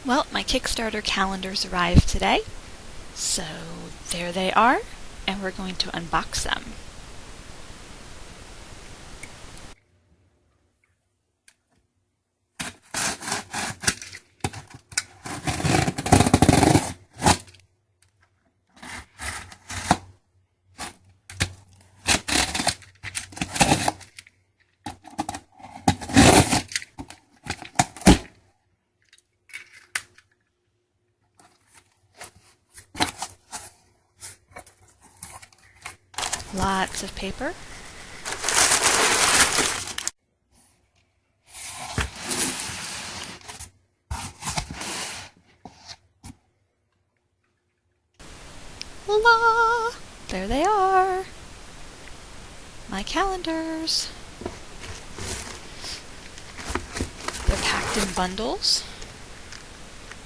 Well, my Kickstarter calendars arrived today, so there they are, and we're going to unbox them. Lots of paper. La! There they are. My calendars. They're packed in bundles.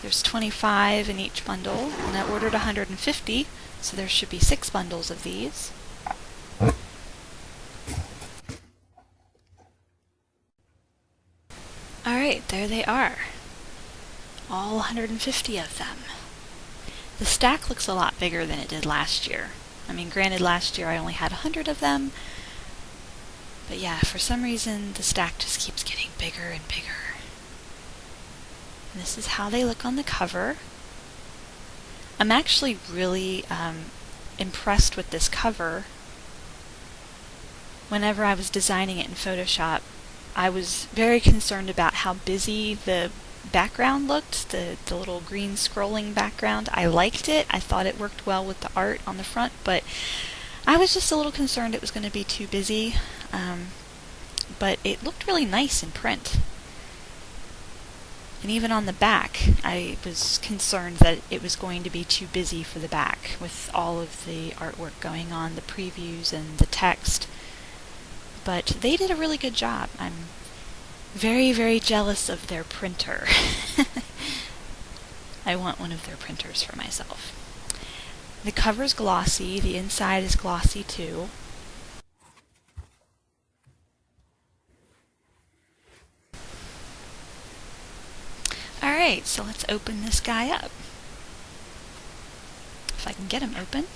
There's 25 in each bundle, and I ordered 150, so there should be 6 bundles of these. Alright, there they are. All 150 of them. The stack looks a lot bigger than it did last year. I mean, granted, last year I only had 100 of them, but yeah, for some reason the stack just keeps getting bigger and bigger. And this is how they look on the cover. I'm actually really impressed with this cover. Whenever I was designing it in Photoshop, I was very concerned about how busy the background looked, the little green scrolling background. I liked it. I thought it worked well with the art on the front, but I was just a little concerned it was going to be too busy. But it looked really nice in print. And even on the back, I was concerned that it was going to be too busy for the back with all of the artwork going on, the previews and the text. But they did a really good job. I'm very, very jealous of their printer. I want one of their printers for myself. The cover's glossy, the inside is glossy too. Alright, so let's open this guy up. If I can get him open.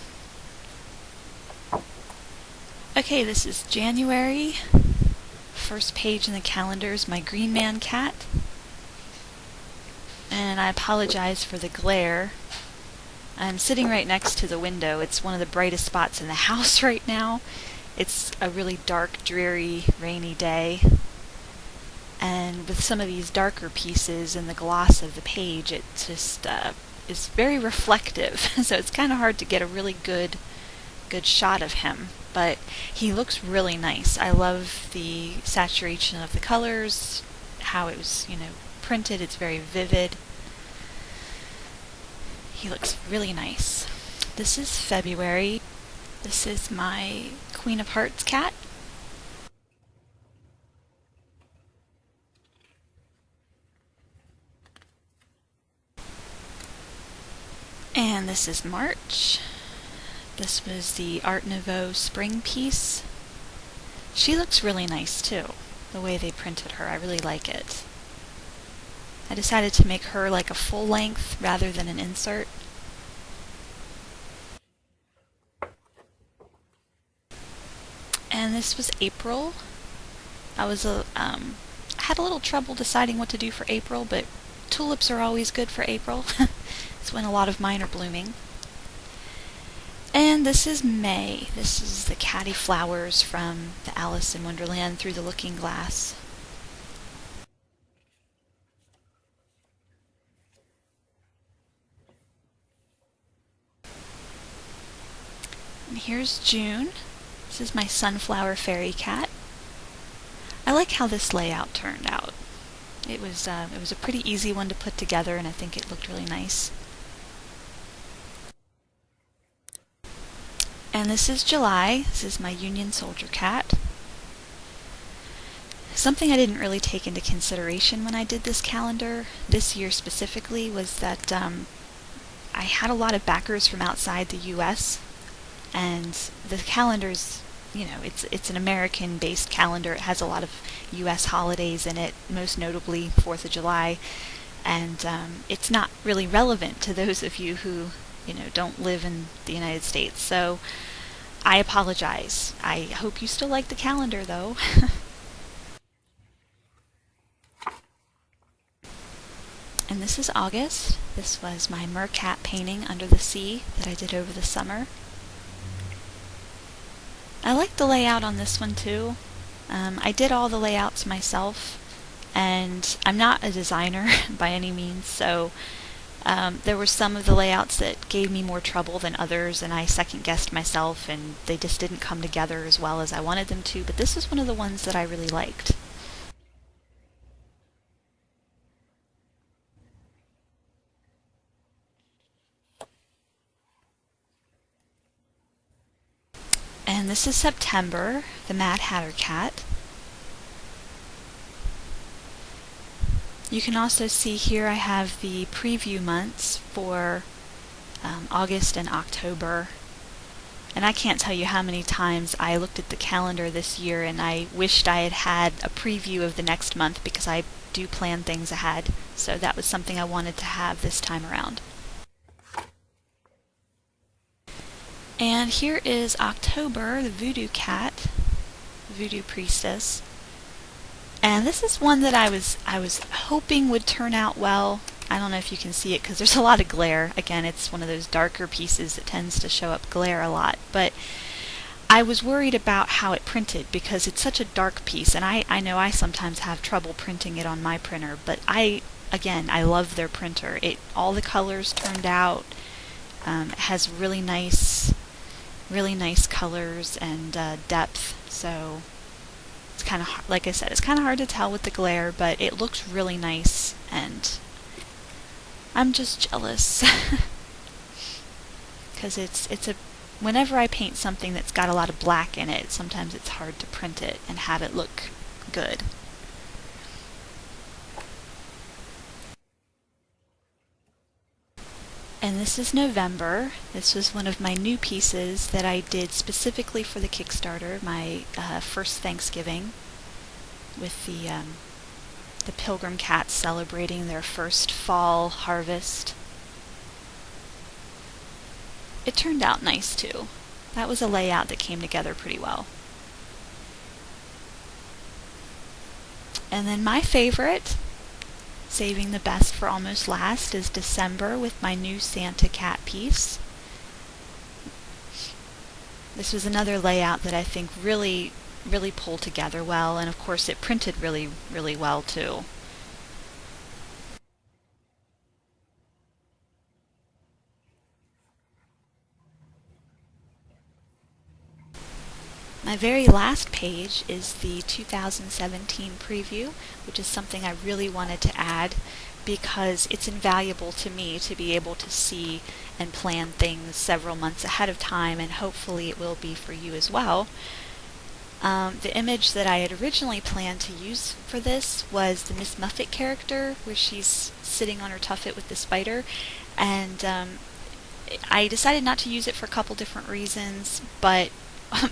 Okay, this is January. First page in the calendar is my Green Man cat. And I apologize for the glare. I'm sitting right next to the window. It's one of the brightest spots in the house right now. It's a really dark, dreary, rainy day. And with some of these darker pieces and the gloss of the page, it just is very reflective. So it's kind of hard to get a really good shot of him. But he looks really nice. I love the saturation of the colors, how it was, printed. It's very vivid. He looks really nice. This is February. This is my Queen of Hearts cat. And this is March. This was the Art Nouveau spring piece. She looks really nice too, the way they printed her. I really like it. I decided to make her like a full length rather than an insert. And this was April. I had a little trouble deciding what to do for April, but tulips are always good for April. It's when a lot of mine are blooming. And this is May. This is the Catty Flowers from the Alice in Wonderland Through the Looking Glass. And here's June. This is my Sunflower Fairy cat. I like how this layout turned out. It was a pretty easy one to put together, and I think it looked really nice. And this is July. This is my Union Soldier cat. Something I didn't really take into consideration when I did this calendar, this year specifically, was that I had a lot of backers from outside the US, and the calendar's, it's an American-based calendar. It has a lot of US holidays in it, most notably 4th of July. and it's not really relevant to those of you who, don't live in the United States. So I apologize. I hope you still like the calendar, though. And this is August. This was my mercat painting under the sea that I did over the summer. I like the layout on this one too. I did all the layouts myself, and I'm not a designer by any means, so there were some of the layouts that gave me more trouble than others, and I second-guessed myself, and they just didn't come together as well as I wanted them to, but this is one of the ones that I really liked. And this is September, the Mad Hatter Cat. You can also see here I have the preview months for August and October. And I can't tell you how many times I looked at the calendar this year and I wished I had had a preview of the next month, because I do plan things ahead. So that was something I wanted to have this time around. And here is October, the Voodoo Cat, Voodoo Priestess. And this is one that I was hoping would turn out well. I don't know if you can see it because there's a lot of glare. Again, it's one of those darker pieces that tends to show up glare a lot. But I was worried about how it printed because it's such a dark piece, and I know I sometimes have trouble printing it on my printer, but I love their printer. All the colors turned out. It has really nice colors and depth, so it's kind of, like I said, it's kind of hard to tell with the glare, but it looks really nice, and I'm just jealous because whenever I paint something that's got a lot of black in it, sometimes it's hard to print it and have it look good. And this is November. This was one of my new pieces that I did specifically for the Kickstarter, my first Thanksgiving, with the pilgrim cats celebrating their first fall harvest. It turned out nice too. That was a layout that came together pretty well. And then my favorite, saving the best for almost last, is December with my new Santa cat piece. This was another layout that I think really pulled together well, and of course it printed really well too. My very last page is the 2017 preview, which is something I really wanted to add because it's invaluable to me to be able to see and plan things several months ahead of time, and hopefully it will be for you as well. The image that I had originally planned to use for this was the Miss Muffet character, where she's sitting on her tuffet with the spider, and I decided not to use it for a couple different reasons, but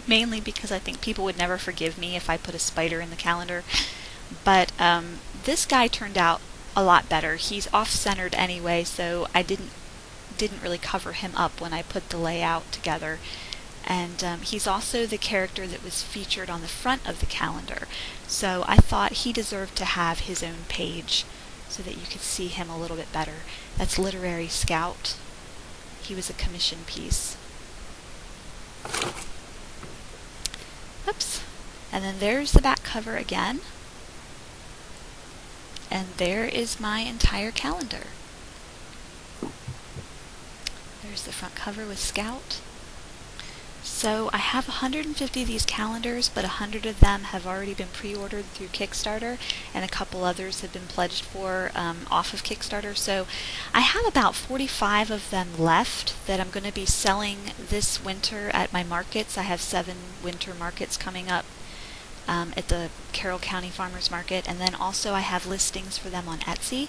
mainly because I think people would never forgive me if I put a spider in the calendar. But this guy turned out a lot better. He's off-centered anyway, so I didn't really cover him up when I put the layout together. And he's also the character that was featured on the front of the calendar, so I thought he deserved to have his own page so that you could see him a little bit better. That's Literary Scout. He was a commission piece. Oops. And then there's the back cover again. And there is my entire calendar. There's the front cover with Scout. So I have 150 of these calendars, but 100 of them have already been pre-ordered through Kickstarter, and a couple others have been pledged for off of Kickstarter. So I have about 45 of them left that I'm going to be selling this winter at my markets. I have 7 winter markets coming up at the Carroll County Farmers Market, and then also I have listings for them on Etsy.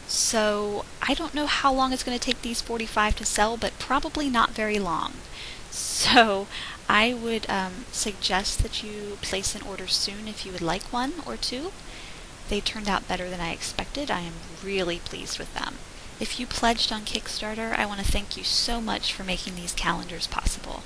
So I don't know how long it's going to take these 45 to sell, but probably not very long. So I would suggest that you place an order soon if you would like one or two. They turned out better than I expected. I am really pleased with them. If you pledged on Kickstarter, I want to thank you so much for making these calendars possible.